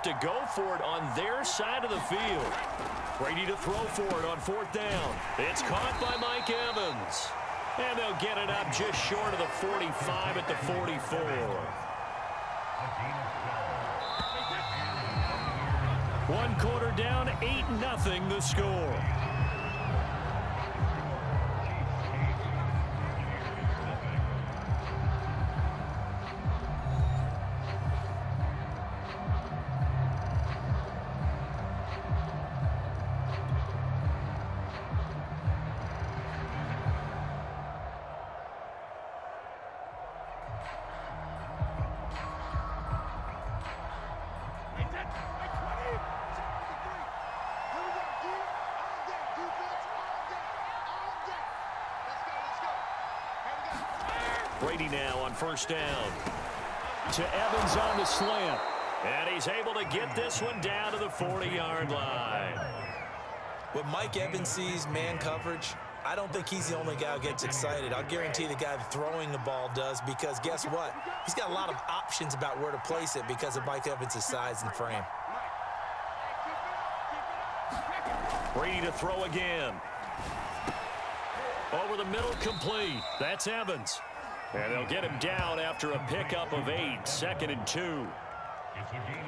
to go for it on their side of the field. Brady to throw for it on 4th down. It's caught by Mike Evans. And they'll get it up just short of the 45 at the 44. One quarter down, 8-0 the score. Brady now on 1st down. To Evans on the slant. And he's able to get this one down to the 40-yard line. When Mike Evans sees man coverage, I don't think he's the only guy who gets excited. I'll guarantee the guy throwing the ball does, because guess what? He's got a lot of options about where to place it because of Mike Evans' size and frame. Brady to throw again. Over the middle, complete. That's Evans. And they'll get him down after a pickup of 8, 2nd and 2.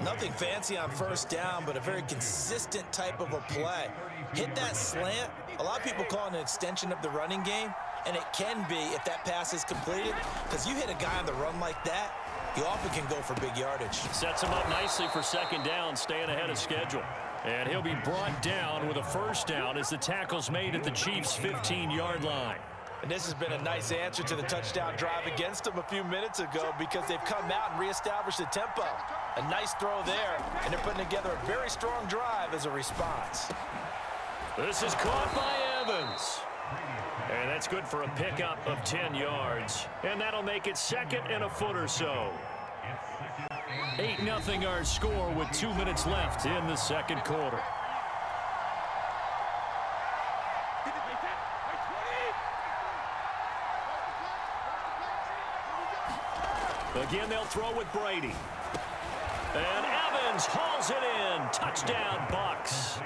Nothing fancy on 1st down, but a very consistent type of a play. Hit that slant. A lot of people call it an extension of the running game, and it can be if that pass is completed, because you hit a guy on the run like that, you often can go for big yardage. Sets him up nicely for 2nd down, staying ahead of schedule. And he'll be brought down with a 1st down as the tackle's made at the Chiefs' 15-yard line. And this has been a nice answer to the touchdown drive against them a few minutes ago, because they've come out and reestablished the tempo. A nice throw there, and they're putting together a very strong drive as a response. This is caught by Evans. And that's good for a pickup of 10 yards. And that'll make it 2nd and a foot or so. 8-0 our score with 2 minutes left in the 2nd quarter. Again, they'll throw with Brady. And Evans hauls it in. Touchdown, Bucs.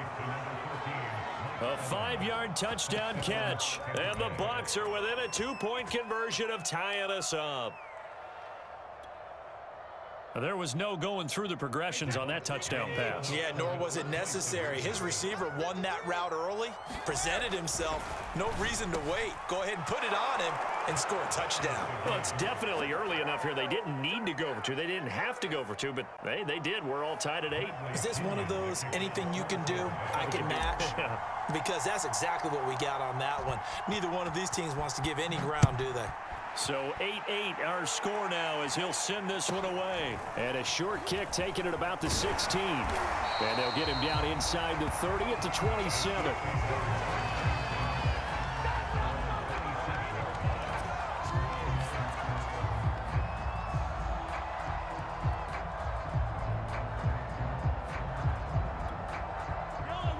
A 5-yard touchdown catch. And the Bucs are within a 2-point conversion of tying us up. There was no going through the progressions on that touchdown pass. Yeah, nor was it necessary. His receiver won that route early, presented himself. No reason to wait. Go ahead and put it on him and score a touchdown. Well, it's definitely early enough here. They didn't need to go for 2. They didn't have to go for 2, but they did. We're all tied at 8. Is this one of those anything you can do, I can match? Because that's exactly what we got on that one. Neither one of these teams wants to give any ground, do they? So 8-8 our score now as he'll send this one away. And a short kick taken at about the 16. And they'll get him down inside the 30 at the 27.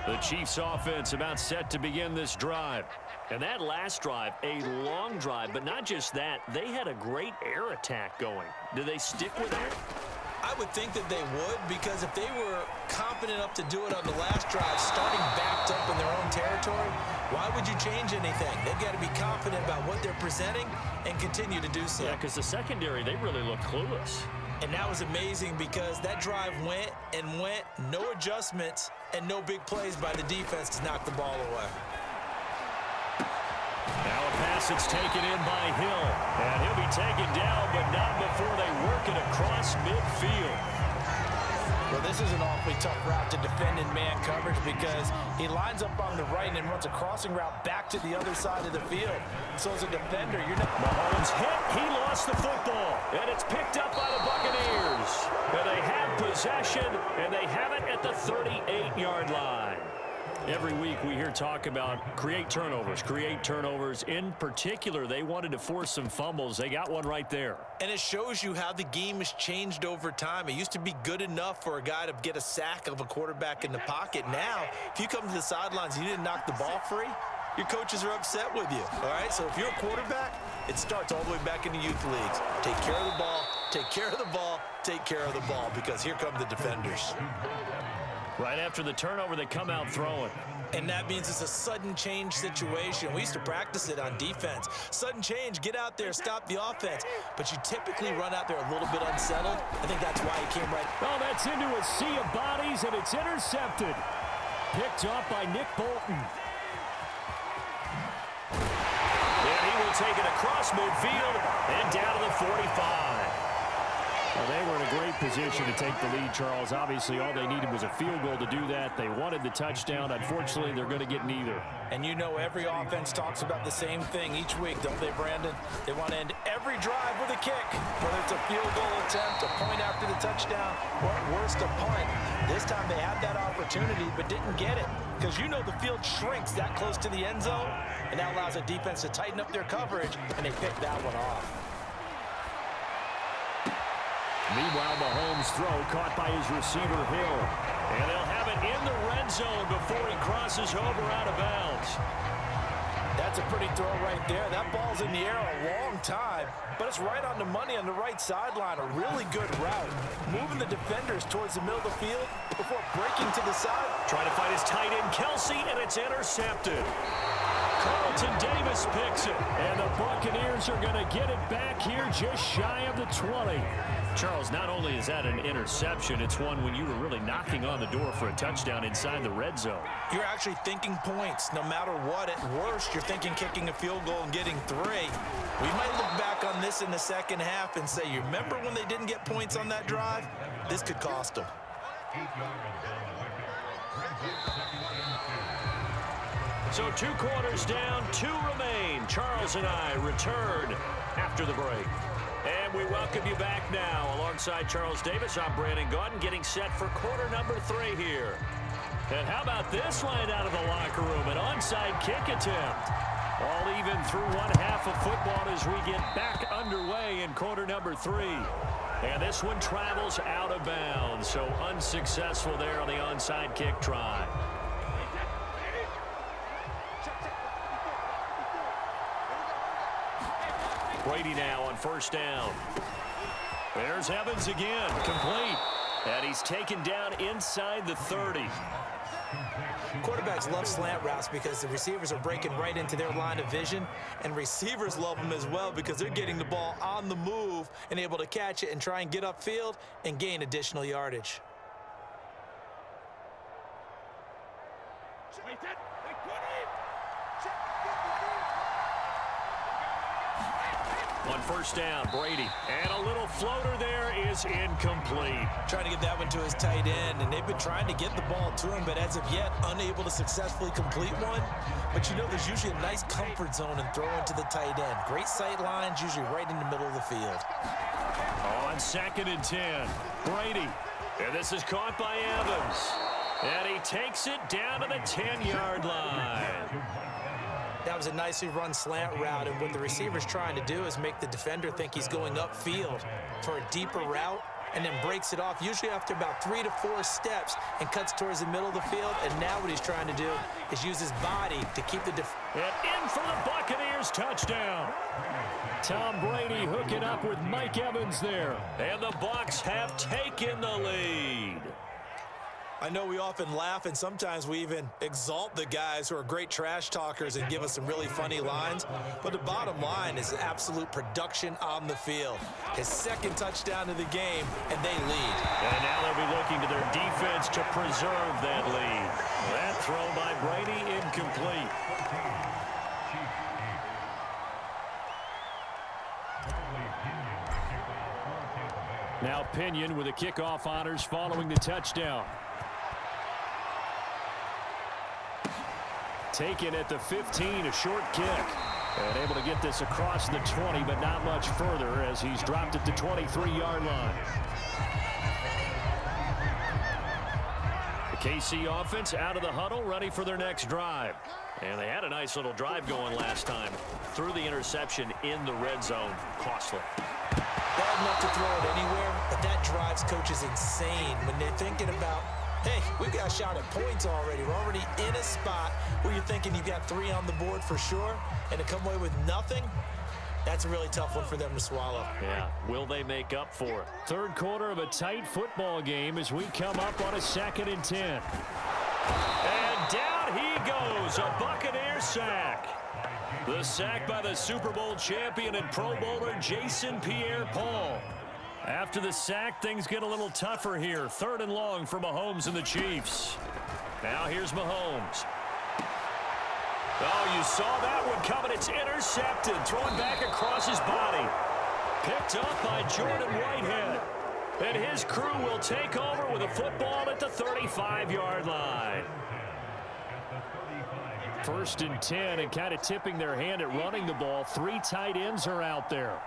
The Chiefs offense about set to begin this drive. And that last drive, a long drive, but not just that. They had a great air attack going. Do they stick with that? I would think that they would, because if they were confident enough to do it on the last drive, starting backed up in their own territory, why would you change anything? They've got to be confident about what they're presenting and continue to do so. Yeah, because the secondary, they really look clueless. And that was amazing, because that drive went and went, no adjustments, and no big plays by the defense to knock the ball away. Now a pass that's taken in by Hill. And he'll be taken down, but not before they work it across midfield. Well, this is an awfully tough route to defend in man coverage, because he lines up on the right and then runs a crossing route back to the other side of the field. So as a defender, you're not... Mahomes hit. He lost the football. And it's picked up by the Buccaneers. And they have possession, and they have it at the 38-yard line. Every week we hear talk about create turnovers. In particular, they wanted to force some fumbles. They got one right there. And it shows you how the game has changed over time. It used to be good enough for a guy to get a sack of a quarterback in the pocket. Now, if you come to the sidelines and you didn't knock the ball free, your coaches are upset with you. All right, so if you're a quarterback, it starts all the way back in the youth leagues. Take care of the ball, take care of the ball, take care of the ball, because here come the defenders. Right after the turnover, they come out throwing. And that means it's a sudden change situation. We used to practice it on defense. Sudden change, get out there, stop the offense. But you typically run out there a little bit unsettled. I think that's why he came right. Oh, that's into a sea of bodies, and it's intercepted. Picked off by Nick Bolton. And he will take it across midfield and down to the 45. Well, they were in a great position to take the lead, Charles. Obviously, all they needed was a field goal to do that. They wanted the touchdown. Unfortunately, they're going to get neither. And you know every offense talks about the same thing each week, don't they, Brandon? They want to end every drive with a kick, whether it's a field goal attempt, a point after the touchdown, or at worst, a punt. This time they had that opportunity but didn't get it, because you know the field shrinks that close to the end zone, and that allows a defense to tighten up their coverage, and they picked that one off. Meanwhile, Mahomes' throw caught by his receiver, Hill. And they'll have it in the red zone before he crosses over out of bounds. That's a pretty throw right there. That ball's in the air a long time, but it's right on the money on the right sideline. A really good route. Moving the defenders towards the middle of the field before breaking to the side. Trying to find his tight end, Kelsey, and it's intercepted. Carlton Davis picks it, and the Buccaneers are going to get it back here just shy of the 20. Charles, not only is that an interception, it's one when you were really knocking on the door for a touchdown inside the red zone. You're actually thinking points no matter what. At worst, you're thinking kicking a field goal and getting 3. We might look back on this in the second half and say, you remember when they didn't get points on that drive? This could cost them. So 2 quarters down, 2 remain. Charles and I return after the break. And we welcome you back now. Alongside Charles Davis, I'm Brandon Gaudin, getting set for quarter number 3 here. And how about this line out of the locker room? An onside kick attempt. All even through one half of football as we get back underway in quarter number 3. And this one travels out of bounds, so unsuccessful there on the onside kick try. Brady now on first down. There's Evans again, complete. And he's taken down inside the 30. Quarterbacks love slant routes because the receivers are breaking right into their line of vision, and receivers love them as well because they're getting the ball on the move and able to catch it and try and get upfield and gain additional yardage. On first down, Brady. And a little floater there is incomplete. Trying to get that one to his tight end, and they've been trying to get the ball to him, but as of yet, unable to successfully complete one. But you know there's usually a nice comfort zone in throwing to the tight end. Great sight lines, usually right in the middle of the field. On 2nd and 10, Brady. And this is caught by Evans. And he takes it down to the 10-yard line. That was a nicely run slant route, and what the receiver's trying to do is make the defender think he's going upfield for a deeper route, and then breaks it off, usually after about 3 to 4 steps, and cuts towards the middle of the field. And now what he's trying to do is use his body to keep the and in for the Buccaneers touchdown. Tom Brady hooking up with Mike Evans there. And the Bucs have taken the lead. I know we often laugh, and sometimes we even exalt the guys who are great trash talkers and give us some really funny lines. But the bottom line is absolute production on the field. His 2nd touchdown of the game, and they lead. And now they'll be looking to their defense to preserve that lead. That throw by Brady incomplete. Now Pinion with the kickoff honors following the touchdown. Taken at the 15, a short kick. And able to get this across the 20, but not much further as he's dropped at the 23-yard line. The KC offense out of the huddle, ready for their next drive. And they had a nice little drive going last time. Threw the interception in the red zone. Costly. Bad enough to throw it anywhere, but that drives coaches insane when they're thinking about, hey, we've got a shot at points already. We're already in a spot where you're thinking you've got 3 on the board for sure, and to come away with nothing, That's a really tough one for them to swallow. Yeah, will they make up for it? Third quarter of a tight football game as we come up on a 2nd and 10. And down he goes, a Buccaneer sack. The sack by the Super Bowl champion and Pro Bowler Jason Pierre-Paul. After the sack, things get a little tougher here. 3rd and long for Mahomes and the Chiefs. Now here's Mahomes. Oh, you saw that one coming. It's intercepted. Thrown back across his body. Picked up by Jordan Whitehead. And his crew will take over with a football at the 35-yard line. 1st and 10, and kind of tipping their hand at running the ball. 3 tight ends are out there.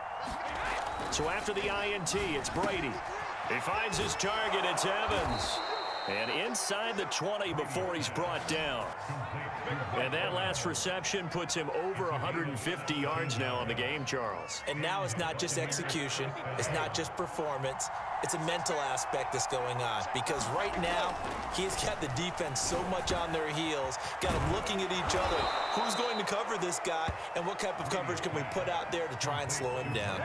So after the INT, it's Brady. He finds his target. It's Evans. And inside the 20 before he's brought down. And that last reception puts him over 150 yards now on the game, Charles. And now it's not just execution. It's not just performance. It's a mental aspect that's going on. Because right now, he's got the defense so much on their heels, got them looking at each other. Who's going to cover this guy, and what type of coverage can we put out there to try and slow him down?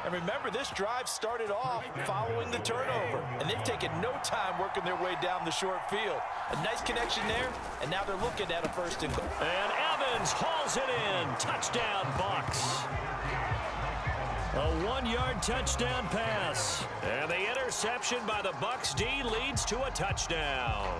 And remember, this drive started off following the turnover, and they've taken no time working their way down the short field. A nice connection there, and now they're looking at a 1st and goal. And Evans hauls it in. Touchdown, Bucs. A 1-yard touchdown pass. And the interception by the Bucs D leads to a touchdown.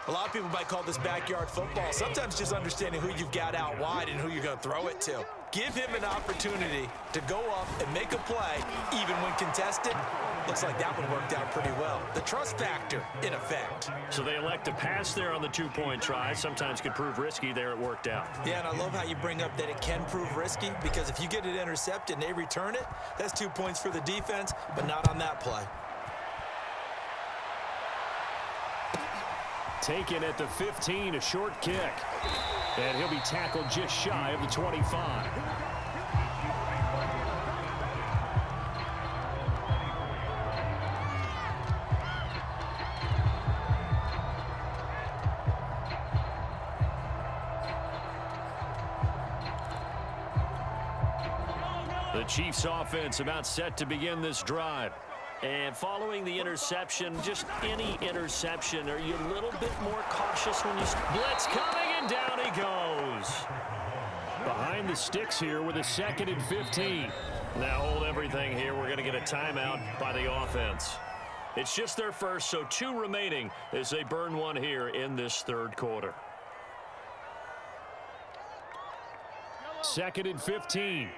A lot of people might call this backyard football. Sometimes just understanding who you've got out wide and who you're going to throw it to. Give him an opportunity to go up and make a play, even when contested. Looks like that one worked out pretty well. The trust factor, in effect. So they elect to pass there on the 2-point try. Sometimes could prove risky. There it worked out. Yeah, and I love how you bring up that it can prove risky, because if you get it intercepted and they return it, that's 2 points for the defense, but not on that play. Taken at the 15, a short kick. And he'll be tackled just shy of the 25. The Chiefs offense about set to begin this drive. And following the interception, just any interception, are you a little bit more cautious when you... Blitz coming, and down he goes. Behind the sticks here with a 2nd and 15. Now hold everything here. We're going to get a timeout by the offense. It's just their first, so 2 remaining as they burn one here in this 3rd quarter. 2nd and 15.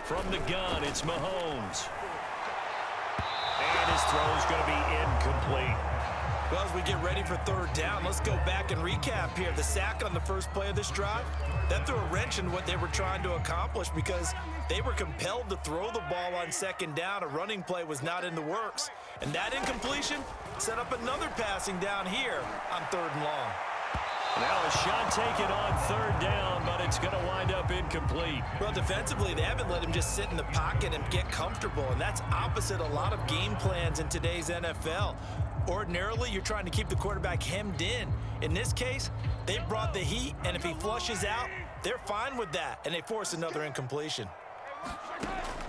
From the gun, it's Mahomes. And his throw's going to be incomplete. Well, as we get ready for 3rd down, let's go back and recap here. The sack on the first play of this drive, that threw a wrench in what they were trying to accomplish, because they were compelled to throw the ball on 2nd down. A running play was not in the works. And that incompletion set up another passing down here on 3rd and long. Now a shot taken on 3rd down, but it's going to wind up incomplete. Well, defensively, they haven't let him just sit in the pocket and get comfortable, and that's opposite a lot of game plans in today's NFL. Ordinarily, you're trying to keep the quarterback hemmed in. In this case, they brought the heat, and if he flushes out, they're fine with that, and they force another incompletion.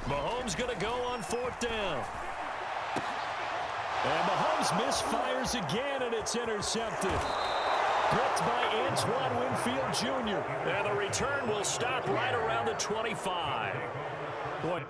Mahomes going to go on 4th down. And Mahomes misfires again, and it's intercepted. Blitzed by Antoine Winfield Jr. And the return will stop right around the 25. What?